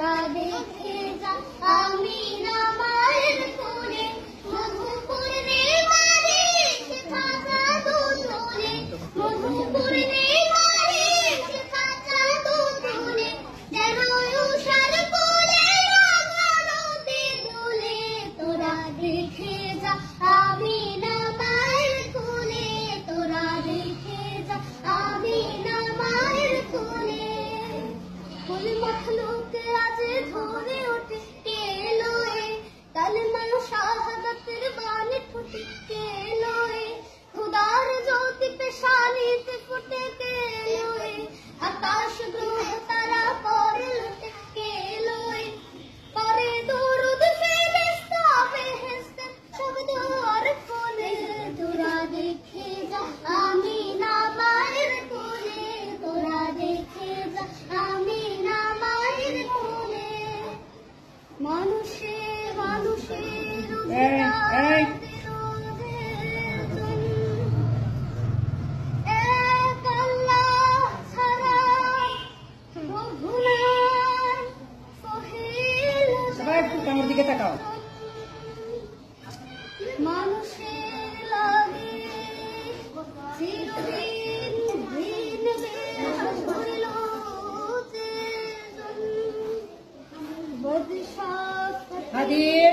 তোরা দেখে যা আমিনা মায়ের কোলে মধুপূর্ণিমারে শেখা জাদু তোলে মধুপূর্ণিমারে শেখা জাদু তোলে যেন উষার কোলে রাঙানোতে দোলে তোরা দেখে যা আমিনা মায়ের কোলে তোরা দেখে যা আমিনা মায়ের কোলে ফুল মখলুক আজ ধরে ওঠে কেলোয়ে কালেমা শাহাদাতের বাণী ফুটে কেলোয়ে খুদার জ্যোতি পেশানিতে ফুটে কেলোয়ে আকাশ গ্রহ তারা পরে লুটে কেলোয়ে পরে দরুদ ফেরেশতা বেহেশতে সব দুয়ার খোলে তোরা দেখে যা আমিনা মায়ের কোলে তোরা দেখে যা আমিনা মায়ের কোলে মানুষে মানুষের এক আল্লাহ ছাড়া প্রভু নাই সোহেল সবাই একটু আমার দিকে তাকাও। মানুষের লাগে চিরদিন ভিন বেশ হইল যে বদিশা হাদির